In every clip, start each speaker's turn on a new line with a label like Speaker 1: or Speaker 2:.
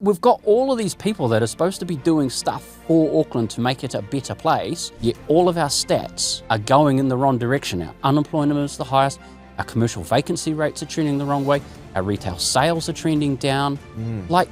Speaker 1: we've got all of these people that are supposed to be doing stuff for Auckland to make it a better place, yet all of our stats are going in the wrong direction. Our unemployment is the highest, our commercial vacancy rates are trending the wrong way, our retail sales are trending down. Like,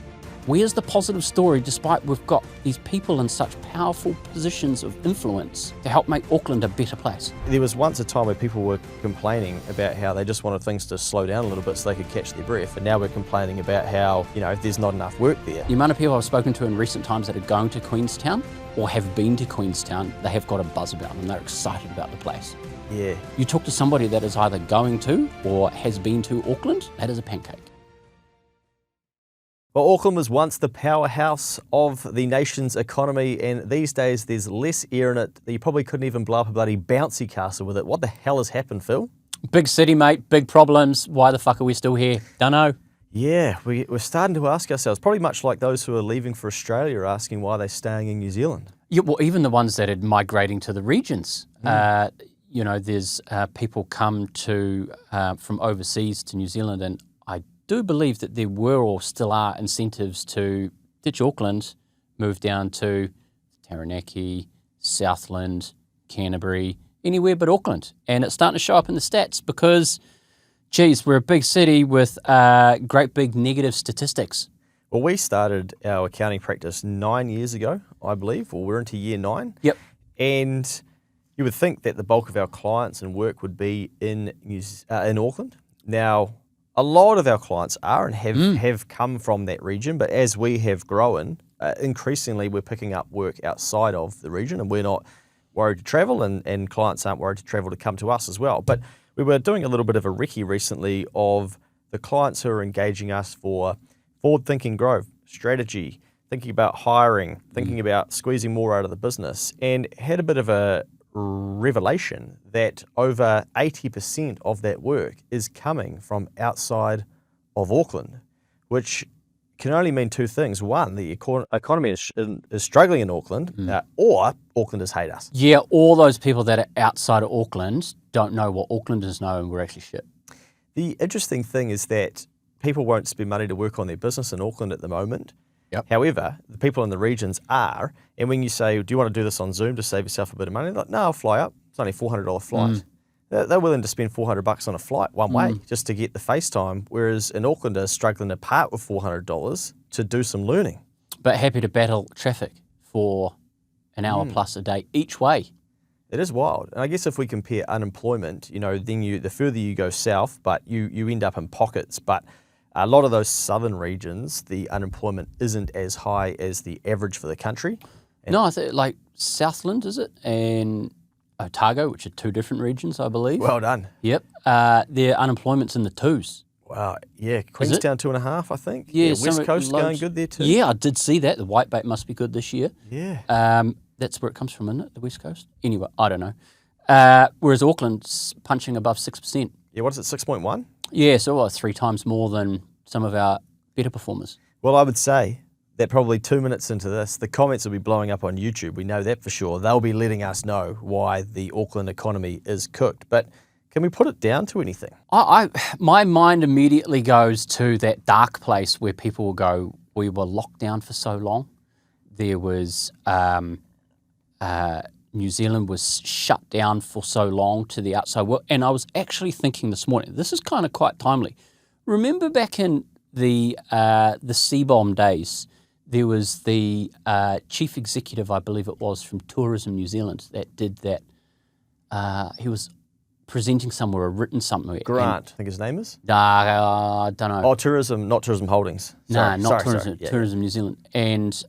Speaker 1: where's the positive story despite we've got these people in such powerful positions of influence to help make Auckland a better place?
Speaker 2: There was once a time where people were complaining about how they just wanted things to slow down a little bit so they could catch their breath, and now we're complaining about how, there's not enough work there.
Speaker 1: The amount of people I've spoken to in recent times that are going to Queenstown or have been to Queenstown, they have got a buzz about them. They're excited about the place.
Speaker 2: Yeah.
Speaker 1: You talk to somebody that is either going to or has been to Auckland, that is a pancake.
Speaker 2: Well, Auckland was once the powerhouse of the nation's economy, and these days there's less air in it that you probably couldn't even blow up a bloody bouncy castle with it. What the hell has happened, Phil?
Speaker 1: Big city, mate, big problems. Why the fuck are we still here? Dunno.
Speaker 2: Yeah, we're starting to ask ourselves, probably much like those who are leaving for Australia are asking why they're staying in New Zealand.
Speaker 1: Yeah, well, even the ones that are migrating to the regions. There's people come to from overseas to New Zealand, and I do believe that there were or still are incentives to ditch Auckland, move down to Taranaki, Southland, Canterbury, anywhere but Auckland. And it's starting to show up in the stats because, geez, we're a big city with great big negative statistics.
Speaker 2: Well, we started our accounting practice 9 years ago, I believe, or we're into year 9.
Speaker 1: Yep.
Speaker 2: And you would think that the bulk of our clients and work would be in Auckland. Now, a lot of our clients are and have come from that region, but as we have grown, increasingly we're picking up work outside of the region, and we're not worried to travel, and clients aren't worried to travel to come to us as well. But we were doing a little bit of a recce recently of the clients who are engaging us for forward-thinking growth, strategy, thinking about hiring, thinking about squeezing more out of the business, and had a bit of a revelation that over 80% of that work is coming from outside of Auckland, which can only mean two things. One, the economy is struggling in Auckland, or Aucklanders hate us.
Speaker 1: Yeah, all those people that are outside of Auckland don't know what Aucklanders know, and we're actually shit.
Speaker 2: The interesting thing is that people won't spend money to work on their business in Auckland at the moment.
Speaker 1: Yep.
Speaker 2: However, the people in the regions are, and when you say, do you want to do this on Zoom to save yourself a bit of money? They're like, no, I'll fly up. It's only a $400 flight. They're willing to spend $400 on a flight one way just to get the FaceTime, whereas an Aucklander is struggling to part with $400 to do some learning.
Speaker 1: But happy to battle traffic for an hour plus a day each way.
Speaker 2: It is wild. And I guess if we compare unemployment, then the further you go south, but you end up in pockets. But a lot of those southern regions, the unemployment isn't as high as the average for the country.
Speaker 1: No, I think like Southland, is it? And Otago, which are two different regions, I believe.
Speaker 2: Well done.
Speaker 1: Yep. Their unemployment's in the 2s.
Speaker 2: Wow. Yeah. Queenstown 2.5, I think.
Speaker 1: Yeah.
Speaker 2: West Coast going good there too.
Speaker 1: Yeah, I did see that. The whitebait must be good this year.
Speaker 2: Yeah.
Speaker 1: That's where it comes from, isn't it? The West Coast? Anyway, I don't know. Whereas Auckland's punching above 6%.
Speaker 2: Yeah, what is it, 6.1?
Speaker 1: Yeah, so 3 times more than some of our better performers.
Speaker 2: Well, I would say that probably 2 minutes into this, the comments will be blowing up on YouTube. We know that for sure. They'll be letting us know why the Auckland economy is cooked. But can we put it down to anything?
Speaker 1: My mind immediately goes to that dark place where people will go, we were locked down for so long. There was... New Zealand was shut down for so long to the outside world. And I was actually thinking this morning, this is kind of quite timely. Remember back in the C-bomb days, there was the chief executive, I believe it was, from Tourism New Zealand that did that. He was presenting somewhere or written something.
Speaker 2: Grant, I think his name is?
Speaker 1: I don't know.
Speaker 2: Oh, Tourism, not Tourism Holdings. Sorry,
Speaker 1: not Tourism,
Speaker 2: Yeah.
Speaker 1: Tourism New Zealand. And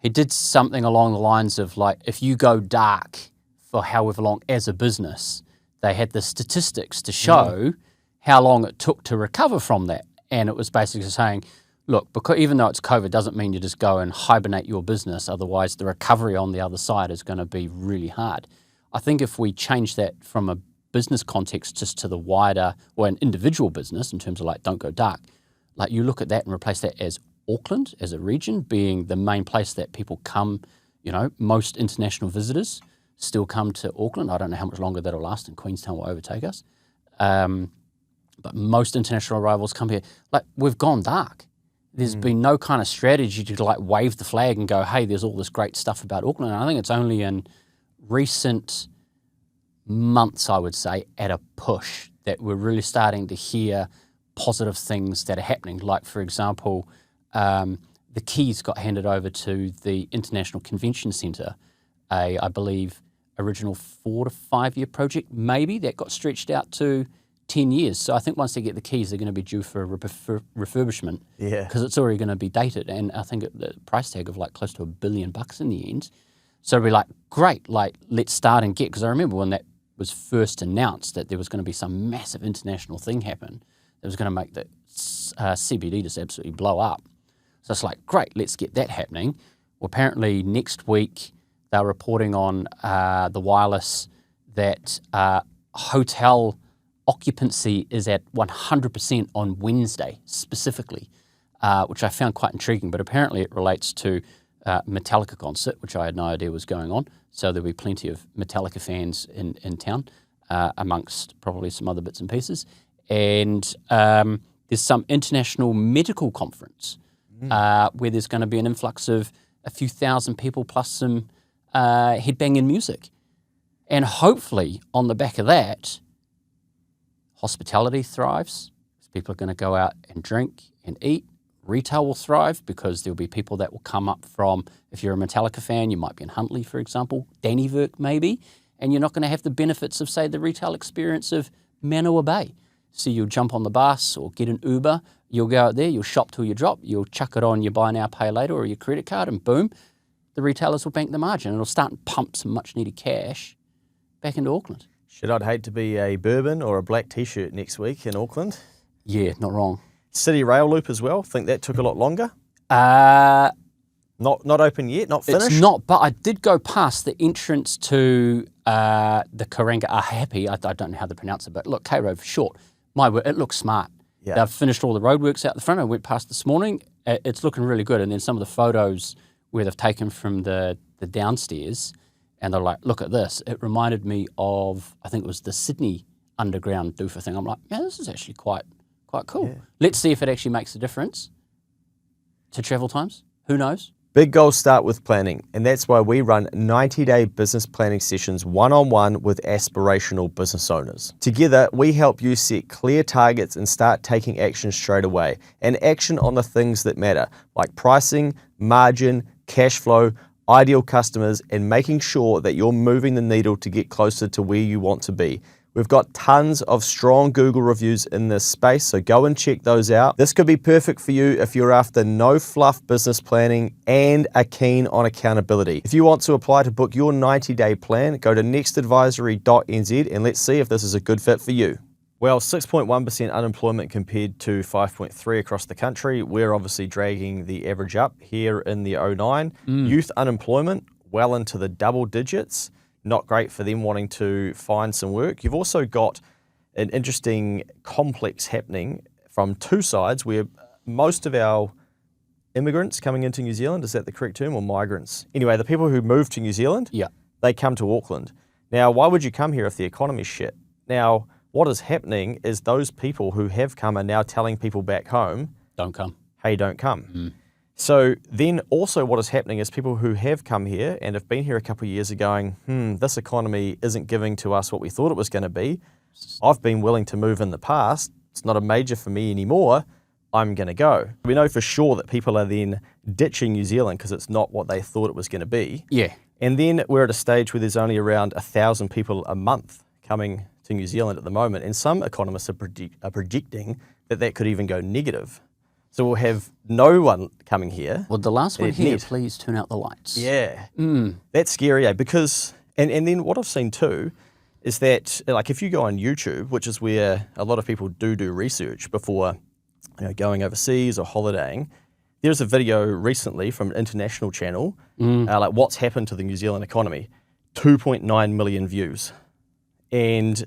Speaker 1: he did something along the lines of like, if you go dark for however long as a business, they had the statistics to show how long it took to recover from that. And it was basically saying, look, because even though it's COVID, doesn't mean you just go and hibernate your business. Otherwise, the recovery on the other side is going to be really hard. I think if we change that from a business context just to the wider, or an individual business in terms of like don't go dark, like you look at that and replace that as Auckland as a region being the main place that people come, most international visitors still come to Auckland. I don't know how much longer that'll last and Queenstown will overtake us. But most international arrivals come here. Like we've gone dark. There's been no kind of strategy to like wave the flag and go, hey, there's all this great stuff about Auckland. And I think it's only in recent months, I would say, at a push that we're really starting to hear positive things that are happening. Like, for example, the keys got handed over to the International Convention Centre, I believe, original 4 to 5 year project, maybe, that got stretched out to 10 years. So I think once they get the keys, they're going to be due for a refurbishment.
Speaker 2: Yeah.
Speaker 1: Because it's already going to be dated. And I think the price tag of like close to $1 billion in the end. So we're like, great, like let's start and get, because I remember when that was first announced that there was going to be some massive international thing happen that was going to make the CBD just absolutely blow up. So it's like, great, let's get that happening. Well, apparently next week they're reporting on the wireless that hotel occupancy is at 100% on Wednesday specifically, which I found quite intriguing, but apparently it relates to Metallica concert, which I had no idea was going on. So there'll be plenty of Metallica fans in town, amongst probably some other bits and pieces. And there's some international medical conference where there's going to be an influx of a few thousand people plus some headbanging music. And hopefully on the back of that, hospitality thrives. People are going to go out and drink and eat. Retail will thrive because there'll be people that will come up from, if you're a Metallica fan, you might be in Huntley, for example, Dannyverk maybe, and you're not going to have the benefits of, say, the retail experience of Manawa Bay. So you'll jump on the bus or get an Uber, you'll go out there, you'll shop till you drop, you'll chuck it on your buy now, pay later or your credit card, and boom, the retailers will bank the margin. It'll start and pump some much needed cash back into Auckland.
Speaker 2: Shit, I'd hate to be a bourbon or a black T-shirt next week in Auckland.
Speaker 1: Yeah, not wrong.
Speaker 2: City Rail Loop as well. Think that took a lot longer.
Speaker 1: Not
Speaker 2: open yet. Not finished.
Speaker 1: It's not, but I did go past the entrance to the Karanga Ahapi. I don't know how to pronounce it, but look, K-Road for short. My word, it looks smart.
Speaker 2: Yeah.
Speaker 1: They've finished all the roadworks out the front. I went past this morning. It's looking really good. And then some of the photos where they've taken from the downstairs, and they're like, look at this. It reminded me of, I think it was the Sydney Underground doofer thing. I'm like, yeah, this is actually quite cool. Yeah. Let's see if it actually makes a difference to travel times. Who knows?
Speaker 2: Big goals start with planning, and that's why we run 90-day business planning sessions one-on-one with aspirational business owners. Together, we help you set clear targets and start taking action straight away, and action on the things that matter, like pricing, margin, cash flow, ideal customers, and making sure that you're moving the needle to get closer to where you want to be. We've got tons of strong Google reviews in this space, so go and check those out. This could be perfect for you if you're after no fluff business planning and are keen on accountability. If you want to apply to book your 90-day plan, go to nextadvisory.nz and let's see if this is a good fit for you. Well, 6.1% unemployment compared to 5.3% across the country. We're obviously dragging the average up here in the 09. Youth unemployment well into the double digits. Not great for them wanting to find some work. You've also got an interesting complex happening from two sides where most of our immigrants coming into New Zealand, is that the correct term, or migrants? Anyway, the people who move to New Zealand, they come to Auckland. Now, why would you come here if the economy's shit? Now, what is happening is those people who have come are now telling people back home,
Speaker 1: don't come.
Speaker 2: Hey, don't come. So then also what is happening is people who have come here and have been here a couple of years are going, this economy isn't giving to us what we thought it was going to be. I've been willing to move in the past. It's not a major for me anymore. I'm going to go. We know for sure that people are then ditching New Zealand because it's not what they thought it was going to be.
Speaker 1: Yeah.
Speaker 2: And then we're at a stage where there's only around 1,000 people a month coming to New Zealand at the moment. And some economists are predicting that could even go negative. So we'll have no one coming here.
Speaker 1: Well, the last one here, please turn out the lights.
Speaker 2: Yeah. That's scary, because, and then what I've seen too is that, like, if you go on YouTube, which is where a lot of people do research before going overseas or holidaying, there's a video recently from an international channel, like what's happened to the New Zealand economy, 2.9 million views. And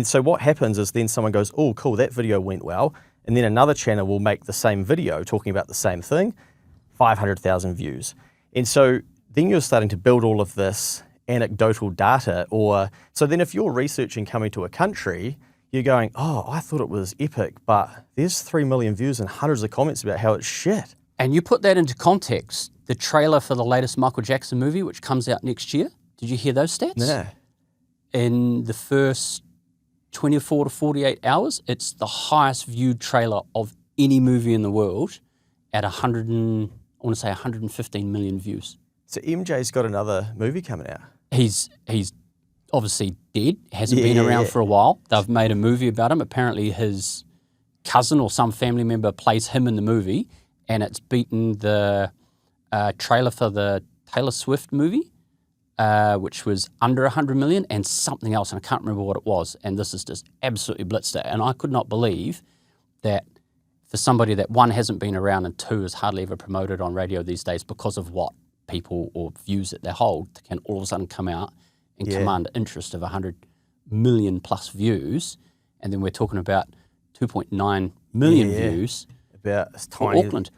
Speaker 2: so what happens is then someone goes, oh, cool, that video went well. And then another channel will make the same video talking about the same thing, 500,000 views. And so then you're starting to build all of this anecdotal data, so then if you're researching coming to a country, you're going, oh, I thought it was epic, but there's 3 million views and hundreds of comments about how it's shit.
Speaker 1: And you put that into context, the trailer for the latest Michael Jackson movie, which comes out next year. Did you hear those stats?
Speaker 2: Yeah.
Speaker 1: In the first 24 to 48 hours, it's the highest viewed trailer of any movie in the world at 115 million views.
Speaker 2: So MJ's got another movie coming out.
Speaker 1: He's obviously dead, hasn't been around for a while. They've made a movie about him. Apparently his cousin or some family member plays him in the movie, and it's beaten the trailer for the Taylor Swift movie, which was under 100 million, and something else, and I can't remember what it was. And this is just absolutely blitzed it. And I could not believe that for somebody that, one, hasn't been around, and two, is hardly ever promoted on radio these days because of what people or views that they hold, can all of a sudden come out and command interest of 100 million plus views. And then we're talking about 2.9 million views
Speaker 2: About
Speaker 1: for Auckland.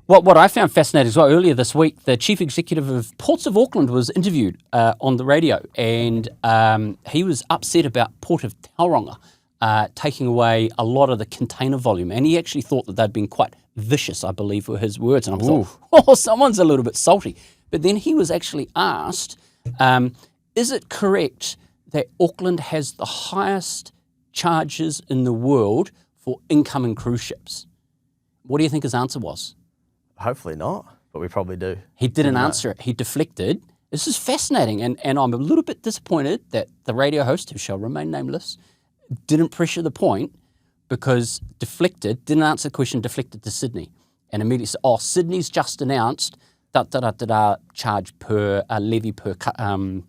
Speaker 1: What I found fascinating as well, earlier this week, the chief executive of Ports of Auckland was interviewed on the radio, and he was upset about Port of Tauranga taking away a lot of the container volume, and he actually thought that they'd been quite vicious, I believe were his words, and I thought, oh, someone's a little bit salty. But then he was actually asked, is it correct that Auckland has the highest charges in the world for incoming cruise ships? What do you think his answer was?
Speaker 2: Hopefully not, but we probably do.
Speaker 1: He didn't answer it. He deflected. This is fascinating, and I'm a little bit disappointed that the radio host, who shall remain nameless, didn't pressure the point, because deflected, didn't answer the question, deflected to Sydney, and immediately said, oh, Sydney's just announced charge per levy per cruise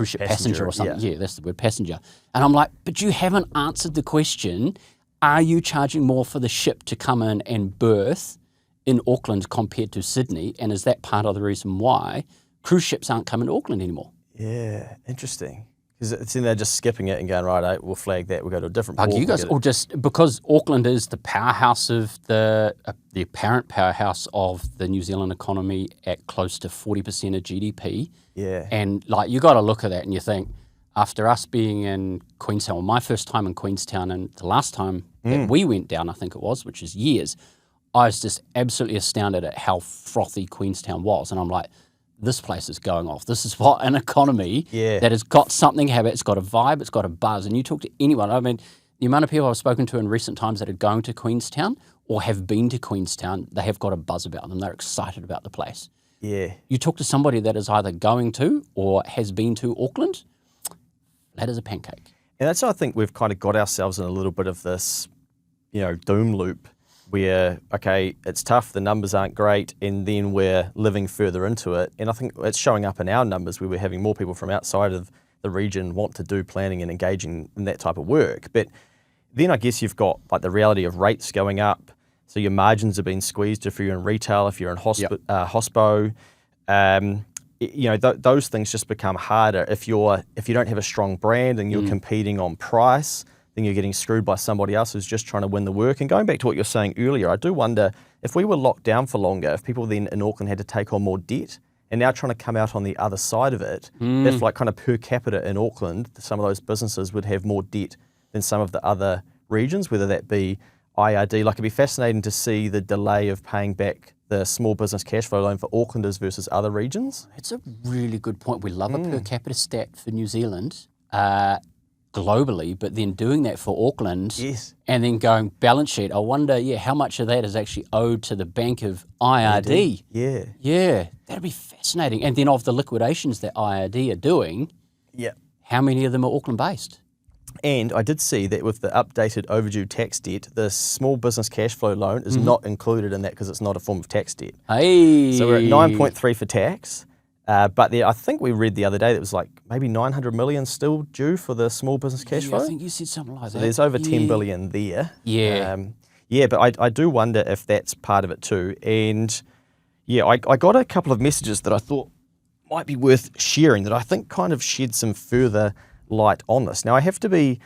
Speaker 1: ship passenger or something. Yeah, that's the word, passenger. And I'm like, but you haven't answered the question. Are you charging more for the ship to come in and berth in Auckland compared to Sydney? And is that part of the reason why cruise ships aren't coming to Auckland anymore?
Speaker 2: Yeah, interesting. Because they're just skipping it and going, right, we'll flag that, we'll go to a different port.
Speaker 1: You guys, or just because Auckland is the powerhouse of the apparent powerhouse of the New Zealand economy at close to 40% of GDP.
Speaker 2: Yeah.
Speaker 1: And like, you got to look at that and you think, after us being in Queenstown, well, my first time in Queenstown and the last time that we went down, I think it was, which is years, I was just absolutely astounded at how frothy Queenstown was. And I'm like, this place is going off. This is what an economy that has got something, it's got a vibe, it's got a buzz. And you talk to anyone, I mean, the amount of people I've spoken to in recent times that are going to Queenstown or have been to Queenstown, they have got a buzz about them. They're excited about the place.
Speaker 2: Yeah.
Speaker 1: You talk to somebody that is either going to or has been to Auckland, that is a pancake.
Speaker 2: And that's why I think we've kind of got ourselves in a little bit of this, doom loop where, okay, it's tough, the numbers aren't great, and then we're living further into it. And I think it's showing up in our numbers where we're having more people from outside of the region want to do planning and engaging in that type of work. But then I guess you've got like the reality of rates going up. So your margins are being squeezed if you're in retail, if you're in hospo. Those things just become harder. If you don't have a strong brand and you're competing on price, then you're getting screwed by somebody else who's just trying to win the work. And going back to what you're saying earlier, I do wonder if we were locked down for longer, if people then in Auckland had to take on more debt and now trying to come out on the other side of it, if like kind of per capita in Auckland, some of those businesses would have more debt than some of the other regions, whether that be IRD. Like, it'd be fascinating to see the delay of paying back the small business cash flow loan for Aucklanders versus other regions.
Speaker 1: It's a really good point. We love a per capita stat for New Zealand globally, but then doing that for Auckland and then going balance sheet, I wonder, how much of that is actually owed to the Bank of IRD. Yeah, that'd be fascinating. And then of the liquidations that IRD are doing, how many of them are Auckland-based?
Speaker 2: And I did see that with the updated overdue tax debt, the small business cash flow loan is not included in that because it's not a form of tax debt.
Speaker 1: Hey.
Speaker 2: So we're at 9.3 for tax. But I think we read the other day that it was like maybe 900 million still due for the small business cash flow.
Speaker 1: I think you said something like that.
Speaker 2: So there's over 10 billion there.
Speaker 1: Yeah.
Speaker 2: But I do wonder if that's part of it too. And I got a couple of messages that I thought might be worth sharing that I think kind of shed some further light on this. Now, I have to be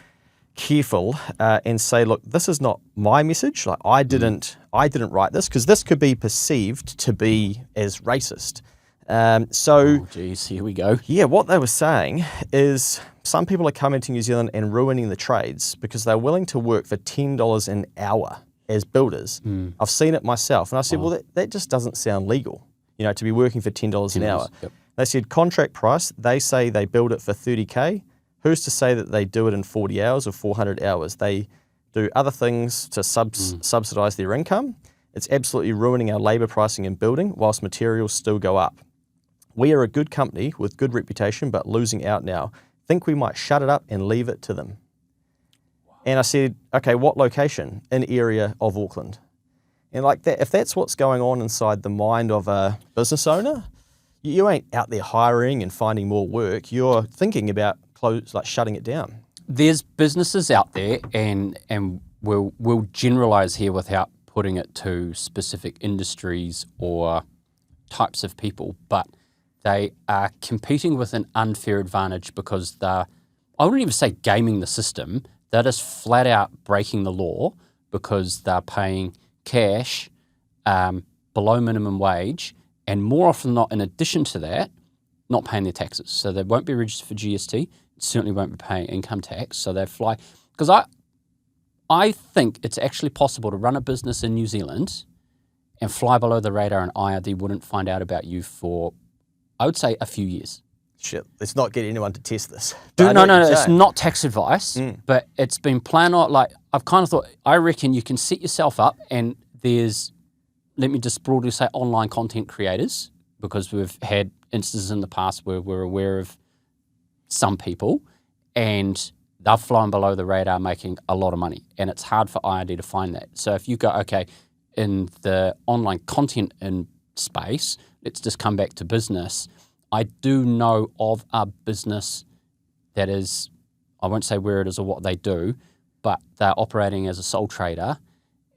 Speaker 2: careful and say, look, this is not my message. Like, I didn't write this, because this could be perceived to be as racist. So,
Speaker 1: Oh, geez, here we go.
Speaker 2: yeah, what they were saying is some people are coming to New Zealand and ruining the trades because they're willing to work for $10 an hour as builders. I've seen it myself. And I said, well, that just doesn't sound legal, to be working for $10 an hour.
Speaker 1: Yep.
Speaker 2: They said contract price, they say they build it for 30K. Who's to say that they do it in 40 hours or 400 hours? They do other things to subsidise their income. It's absolutely ruining our labour pricing and building whilst materials still go up. We are a good company with good reputation, but losing out now. Think we might shut it up and leave it to them. And I said, okay, what location? An area of Auckland. And like that, if that's what's going on inside the mind of a business owner, you ain't out there hiring and finding more work. You're thinking about shutting it down.
Speaker 1: There's businesses out there, and we'll generalise here without putting it to specific industries or types of people, but they are competing with an unfair advantage because they're, I wouldn't even say gaming the system, they're just flat out breaking the law because they're paying cash below minimum wage, and more often than not, in addition to that, not paying their taxes. So they won't be registered for GST, certainly won't be paying income tax, so they fly. Because I think it's actually possible to run a business in New Zealand and fly below the radar, and IRD wouldn't find out about you for, I would say, a few years.
Speaker 2: Shit, let's not get anyone to test this.
Speaker 1: No, it's not tax advice, but it's been planned out. Like, I've kind of thought, I reckon you can set yourself up, and there's, let me just broadly say, online content creators, because we've had instances in the past where we're aware of some people, and they've flown below the radar making a lot of money, and it's hard for IRD to find that. So if you go, okay, in the online content in space, let's just come back to business. I do know of a business that is, I won't say where it is or what they do, but they're operating as a sole trader.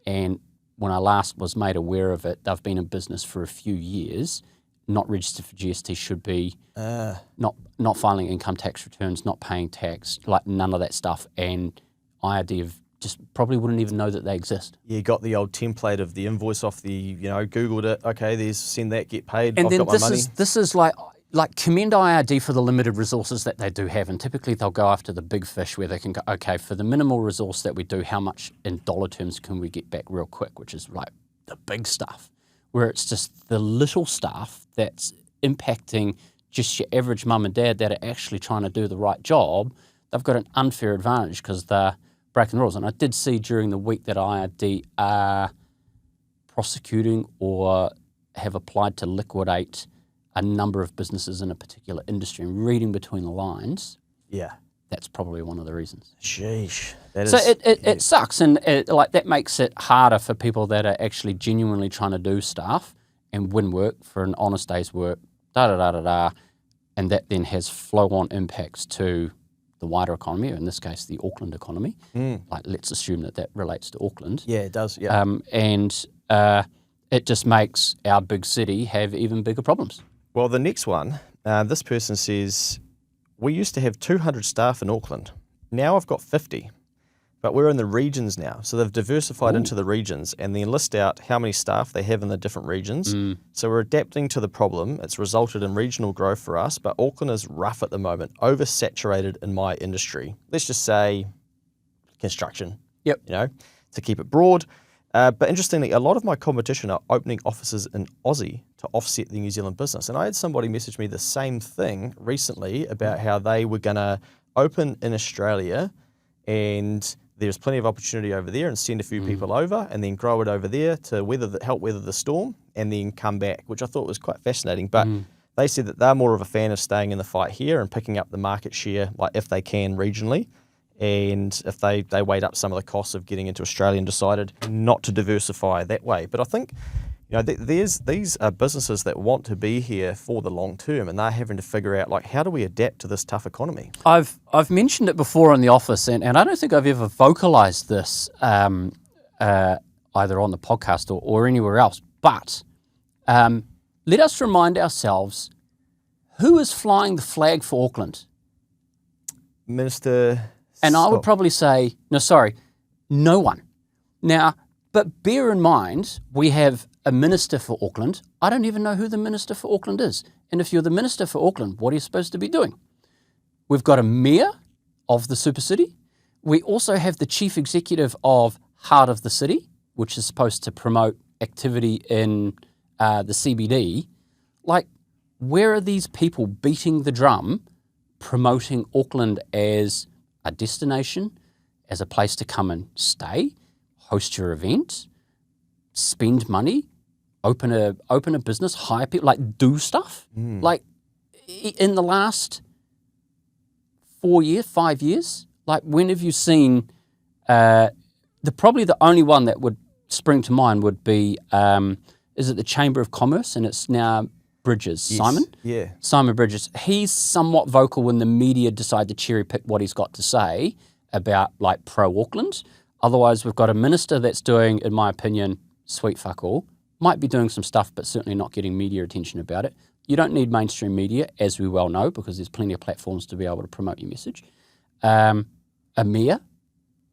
Speaker 1: And when I last was made aware of it, they've been in business for a few years, not registered for GST, should be not filing income tax returns, not paying tax, like none of that stuff. And IRD have just probably wouldn't even know that they exist.
Speaker 2: Yeah, you got the old template of the invoice off the, Googled it. Okay, there's send that, get paid.
Speaker 1: And
Speaker 2: I've
Speaker 1: then
Speaker 2: got my money.
Speaker 1: This is like commend IRD for the limited resources that they do have. And typically they'll go after the big fish where they can go, okay, for the minimal resource that we do, how much in dollar terms can we get back real quick, which is like the big stuff, where it's just the little stuff that's impacting just your average mum and dad that are actually trying to do the right job. They've got an unfair advantage because they're breaking the rules. And I did see during the week that IRD are prosecuting or have applied to liquidate a number of businesses in a particular industry, and reading between the lines,
Speaker 2: yeah,
Speaker 1: that's probably one of the reasons.
Speaker 2: Sheesh.
Speaker 1: It sucks, and that makes it harder for people that are actually genuinely trying to do stuff and win work for an honest day's work, and that then has flow-on impacts to the wider economy, or in this case, the Auckland economy. Like, let's assume that relates to Auckland.
Speaker 2: Yeah, it does, yeah.
Speaker 1: And it just makes our big city have even bigger problems.
Speaker 2: Well, the next one, this person says, we used to have 200 staff in Auckland. Now I've got 50, but we're in the regions now. So they've diversified into the regions and then list out how many staff they have in the different regions. So we're adapting to the problem. It's resulted in regional growth for us, but Auckland is rough at the moment, oversaturated in my industry. Let's just say construction, to keep it broad. But interestingly, a lot of my competition are opening offices in Aussie to offset the New Zealand business. And I had somebody message me the same thing recently about how they were going to open in Australia and there's plenty of opportunity over there and send a few people over and then grow it over there to help weather the storm and then come back, which I thought was quite fascinating. But they said that they're more of a fan of staying in the fight here and picking up the market share, like if they can regionally. And if they weighed up some of the costs of getting into Australia and decided not to diversify that way. But I think, these are businesses that want to be here for the long term, and they're having to figure out, like, how do we adapt to this tough economy?
Speaker 1: I've mentioned it before in the office, and I don't think I've ever vocalised this either on the podcast or anywhere else. But let us remind ourselves, who is flying the flag for Auckland?
Speaker 2: Minister...
Speaker 1: And I would probably say, no one. Now, but bear in mind, we have a minister for Auckland. I don't even know who the minister for Auckland is. And if you're the minister for Auckland, what are you supposed to be doing? We've got a mayor of the super city. We also have the chief executive of Heart of the City, which is supposed to promote activity in the CBD. Like, where are these people beating the drum, promoting Auckland as a destination, as a place to come and stay, host your event, spend money, open a business, hire people, like do stuff? Like, in the last 4 years, 5 years, like, when have you seen, probably the only one that would spring to mind would be, is it the Chamber of Commerce, and it's now Bridges, yes. Simon?
Speaker 2: Yeah.
Speaker 1: Simon Bridges. He's somewhat vocal when the media decide to cherry pick what he's got to say about, like, pro-Auckland. Otherwise, we've got a minister that's doing, in my opinion, sweet fuck all. Might be doing some stuff, but certainly not getting media attention about it. You don't need mainstream media, as we well know, because there's plenty of platforms to be able to promote your message. A mayor,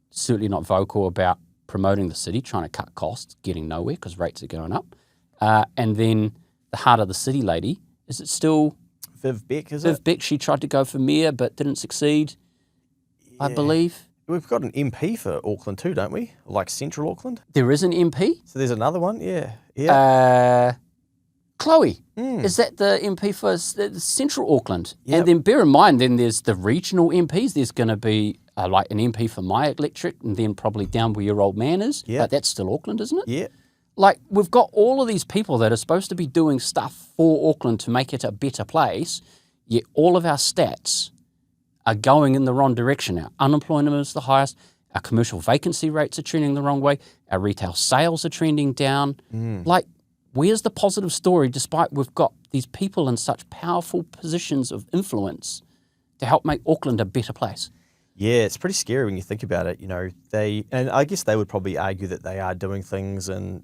Speaker 1: certainly not vocal about promoting the city, trying to cut costs, getting nowhere because rates are going up. And then the Heart of the City lady, is it still...
Speaker 2: Viv Beck, is it?
Speaker 1: Viv Beck, she tried to go for mayor but didn't succeed, I believe.
Speaker 2: We've got an MP for Auckland too, don't we? Like Central Auckland?
Speaker 1: There is an MP?
Speaker 2: So there's another one, yeah.
Speaker 1: Chloe, is that the MP for Central Auckland?
Speaker 2: Yep.
Speaker 1: And then bear in mind, then there's the regional MPs. There's going to be like an MP for my electorate, and then probably down where your old man is.
Speaker 2: Yep.
Speaker 1: But that's still Auckland, isn't it?
Speaker 2: Yeah.
Speaker 1: Like, we've got all of these people that are supposed to be doing stuff for Auckland to make it a better place, yet all of our stats are going in the wrong direction. Our unemployment is the highest. Our commercial vacancy rates are trending the wrong way. Our retail sales are trending down. Like, where's the positive story, despite we've got these people in such powerful positions of influence to help make Auckland a better place?
Speaker 2: Yeah, it's pretty scary when you think about it. You know, and I guess they would probably argue that they are doing things and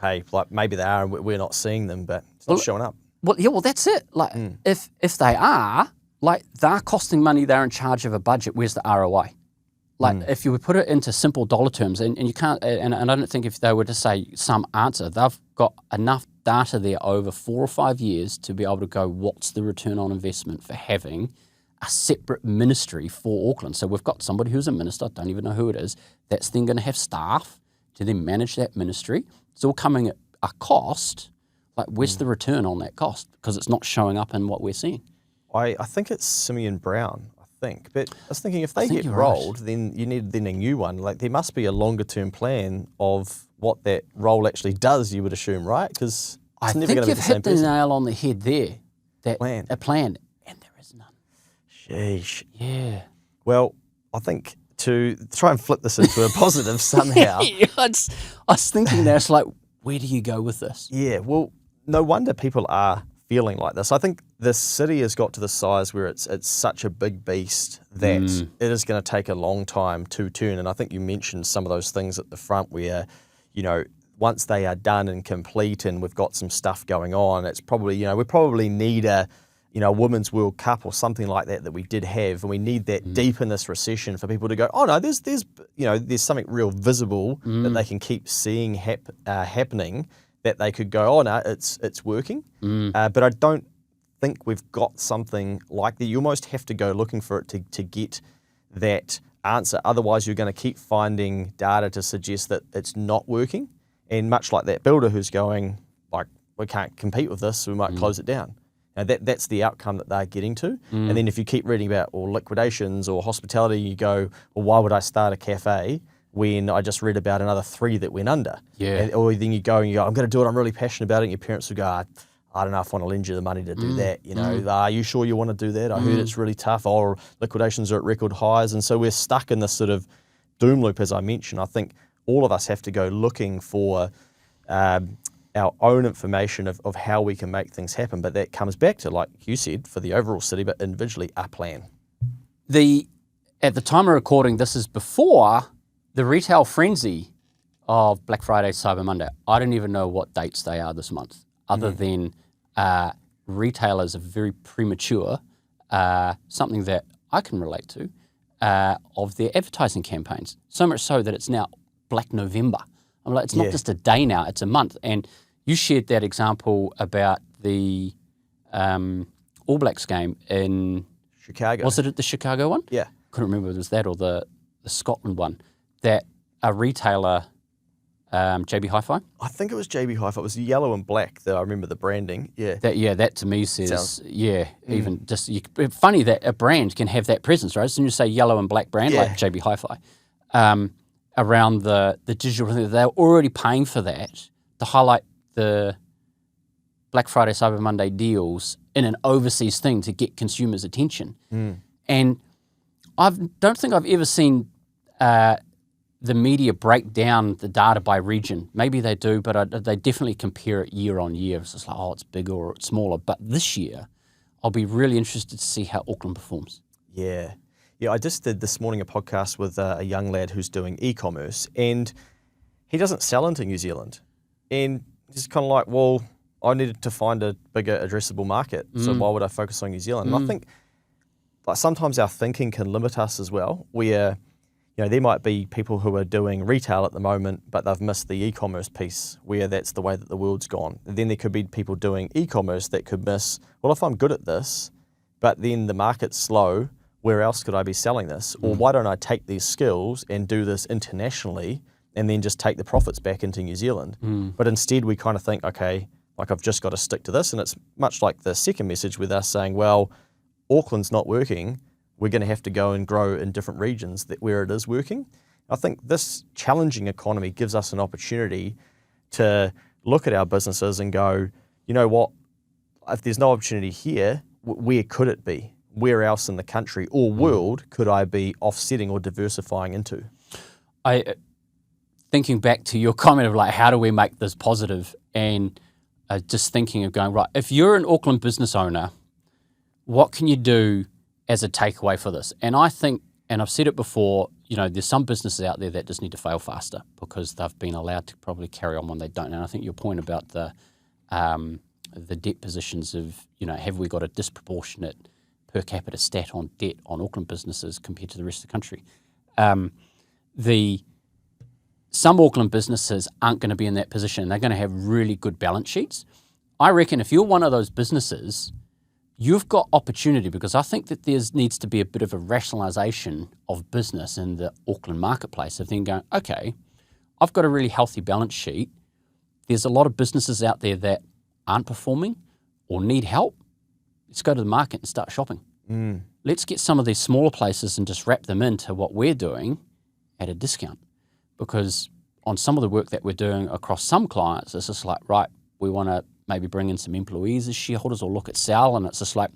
Speaker 2: hey, like maybe they are and we're not seeing them, but it's not showing up.
Speaker 1: Well, yeah, well, that's it. Like, if they are, like, they're costing money, they're in charge of a budget, where's the ROI? Like, if you would put it into simple dollar terms, and you can't, and I don't think if they were to say some answer, they've got enough data there over 4 or 5 years to be able to go, what's the return on investment for having a separate ministry for Auckland? So we've got somebody who's a minister, I don't even know who it is, that's then going to have staff to then manage that ministry. It's all coming at a cost. Like, where's the return on that cost? Because it's not showing up in what we're seeing.
Speaker 2: I think it's Simeon Brown, I think. But I was thinking, if they get rolled, then you need then a new one. Like, there must be a longer term plan of what that role actually does, you would assume, right? Because
Speaker 1: I think you've hit the nail on the head there. That
Speaker 2: plan.
Speaker 1: A plan. And there is none.
Speaker 2: Sheesh.
Speaker 1: Yeah.
Speaker 2: Well, I think to try and flip this into a positive somehow.
Speaker 1: I was thinking there, it's like, where do you go with this?
Speaker 2: Yeah, well, no wonder people are feeling like this. I think the city has got to the size where it's such a big beast that it is going to take a long time to turn. And I think you mentioned some of those things at the front where, you know, once they are done and complete and we've got some stuff going on, it's probably, you know, we probably need a Women's World Cup or something like that we did have, and we need that deep in this recession for people to go, oh no, there's something real visible that they can keep seeing happening, that they could go, oh no, it's working. But I don't think we've got something like that. You almost have to go looking for it to get that answer. Otherwise, you're going to keep finding data to suggest that it's not working. And much like that builder who's going, like, we can't compete with this, so we might close it down. Now that's the outcome that they're getting to. And then if you keep reading about or liquidations or hospitality, you go, well, why would I start a cafe when I just read about another 3 that went under?
Speaker 1: Yeah.
Speaker 2: Or then you go, I'm going to do it, I'm really passionate about it, and your parents will go, I don't know if I want to lend you the money to do that. You know, are you sure you want to do that? I heard it's really tough. Or liquidations are at record highs. And so we're stuck in this sort of doom loop, as I mentioned. I think all of us have to go looking for our own information of how we can make things happen. But that comes back to, like you said, for the overall city, but individually, a plan.
Speaker 1: At the time of recording, this is before the retail frenzy of Black Friday, Cyber Monday. I don't even know what dates they are this month, other than retailers are very premature, something that I can relate to, of their advertising campaigns. So much so that it's now Black November. I'm like, it's not just a day now, it's a month. And you shared that example about the All Blacks game in
Speaker 2: Chicago.
Speaker 1: Was it at the Chicago one?
Speaker 2: Yeah.
Speaker 1: Couldn't remember if it was that or the Scotland one. That a retailer, JB Hi-Fi.
Speaker 2: I think it was JB Hi-Fi. It was yellow and black, though. I remember the branding. Yeah.
Speaker 1: That to me says, even just, funny that a brand can have that presence, right? So when you say yellow and black brand, like JB Hi-Fi, around the digital thing, they're already paying for that to highlight the Black Friday, Cyber Monday deals in an overseas thing to get consumers' attention. And I don't think I've ever seen the media break down the data by region. Maybe they do, but they definitely compare it year on year. It's just like, oh, it's bigger or it's smaller. But this year, I'll be really interested to see how Auckland performs.
Speaker 2: Yeah. Yeah, I just did this morning a podcast with a young lad who's doing e-commerce, and he doesn't sell into New Zealand. And just kind of like, well, I needed to find a bigger addressable market, so why would I focus on New Zealand? And I think like sometimes our thinking can limit us as well, where there might be people who are doing retail at the moment, but they've missed the e-commerce piece, where that's the way that the world's gone. And then there could be people doing e-commerce that could miss, well, if I'm good at this, but then the market's slow, where else could I be selling this? Or why don't I take these skills and do this internationally and then just take the profits back into New Zealand? But instead we kind of think, okay, like I've just got to stick to this. And it's much like the second message with us saying, well, Auckland's not working. We're going to have to go and grow in different regions where it is working. I think this challenging economy gives us an opportunity to look at our businesses and go, you know what, if there's no opportunity here, where could it be? Where else in the country or world could I be offsetting or diversifying into?
Speaker 1: Thinking back to your comment of like, how do we make this positive? And just thinking of going, right, if you're an Auckland business owner, what can you do as a takeaway for this? And I think, and I've said it before, there's some businesses out there that just need to fail faster because they've been allowed to probably carry on when they don't. And I think your point about the debt positions of, have we got a disproportionate per capita stat on debt on Auckland businesses compared to the rest of the country? Some Auckland businesses aren't going to be in that position. They're going to have really good balance sheets. I reckon if you're one of those businesses, you've got opportunity, because I think that there needs to be a bit of a rationalisation of business in the Auckland marketplace of then going, okay, I've got a really healthy balance sheet. There's a lot of businesses out there that aren't performing or need help. Let's go to the market and start shopping. Let's get some of these smaller places and just wrap them into what we're doing at a discount. Because on some of the work that we're doing across some clients, it's just like, right, we want to maybe bring in some employees as shareholders or look at sell. And it's just like,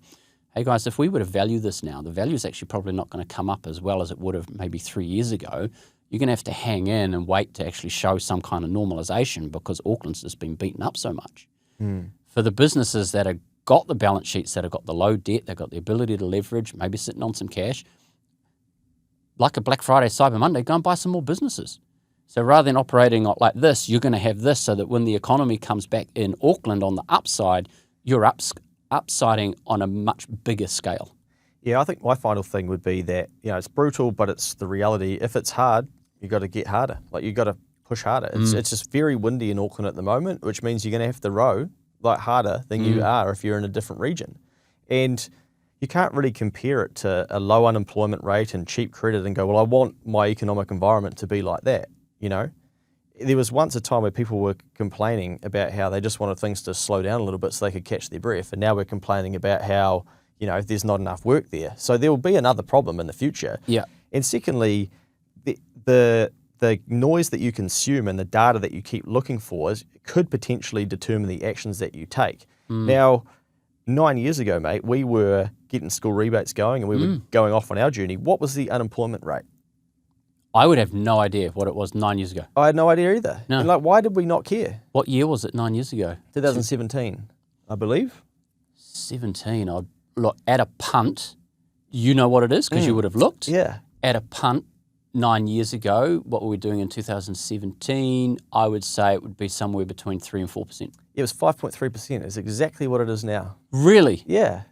Speaker 1: hey guys, if we were to value this now, the value is actually probably not going to come up as well as it would have maybe 3 years ago. You're going to have to hang in and wait to actually show some kind of normalisation because Auckland's just been beaten up so much. For the businesses that have got the balance sheets, that have got the low debt, they've got the ability to leverage, maybe sitting on some cash, like a Black Friday, Cyber Monday, go and buy some more businesses. So rather than operating like this, you're going to have this so that when the economy comes back in Auckland on the upside, you're upsiding on a much bigger scale.
Speaker 2: Yeah, I think my final thing would be that, it's brutal, but it's the reality. If it's hard, you got to get harder. Like you got to push harder. It's just very windy in Auckland at the moment, which means you're going to have to row like harder than you are if you're in a different region. And you can't really compare it to a low unemployment rate and cheap credit and go, well, I want my economic environment to be like that. There was once a time where people were complaining about how they just wanted things to slow down a little bit so they could catch their breath. And now we're complaining about how, there's not enough work there. So there will be another problem in the future.
Speaker 1: Yeah.
Speaker 2: And secondly, the noise that you consume and the data that you keep looking for could potentially determine the actions that you take. Now, 9 years ago, mate, we were getting school rebates going and we were going off on our journey. What was the unemployment rate?
Speaker 1: I would have no idea what it was 9 years ago.
Speaker 2: I had no idea either.
Speaker 1: No.
Speaker 2: And why did we not care?
Speaker 1: What year was it 9 years ago?
Speaker 2: 2017, I believe.
Speaker 1: 17. I'd look at a punt. You know what it is because you would have looked.
Speaker 2: Yeah.
Speaker 1: At a punt 9 years ago, what were we doing in 2017? I would say it would be somewhere between 3 and 4%.
Speaker 2: It was 5.3%. It's exactly what it is now.
Speaker 1: Really?
Speaker 2: Yeah.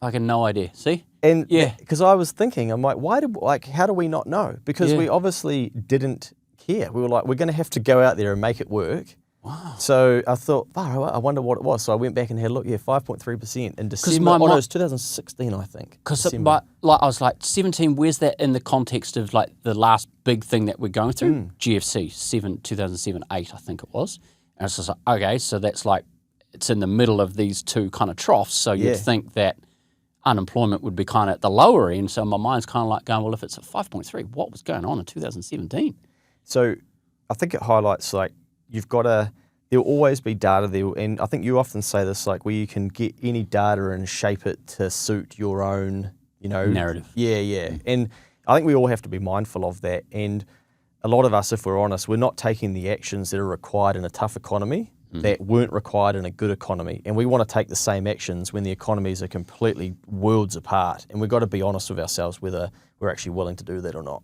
Speaker 1: I had no idea. See?
Speaker 2: And
Speaker 1: yeah,
Speaker 2: because I was thinking, I'm like, how do we not know? Because we obviously didn't care. We were like, we're going to have to go out there and make it work.
Speaker 1: Wow.
Speaker 2: So I thought, I wonder what it was. So I went back and had a look. Yeah, 5.3% in December. It was 2016, I think.
Speaker 1: Because like I was like 17. Where's that in the context of like the last big thing that we're going through? GFC 2007, 8, I think it was. And it's just like, okay, so that's like it's in the middle of these two kind of troughs. So you'd think that unemployment would be kind of at the lower end. So my mind's kind of like going, well, if it's at 5.3, what was going on in 2017?
Speaker 2: So I think it highlights like you've got to, there'll always be data there. And I think you often say this, like where you can get any data and shape it to suit your own,
Speaker 1: narrative.
Speaker 2: Yeah. And I think we all have to be mindful of that. And a lot of us, if we're honest, we're not taking the actions that are required in a tough economy that weren't required in a good economy. And we want to take the same actions when the economies are completely worlds apart. And we've got to be honest with ourselves whether we're actually willing to do that or not.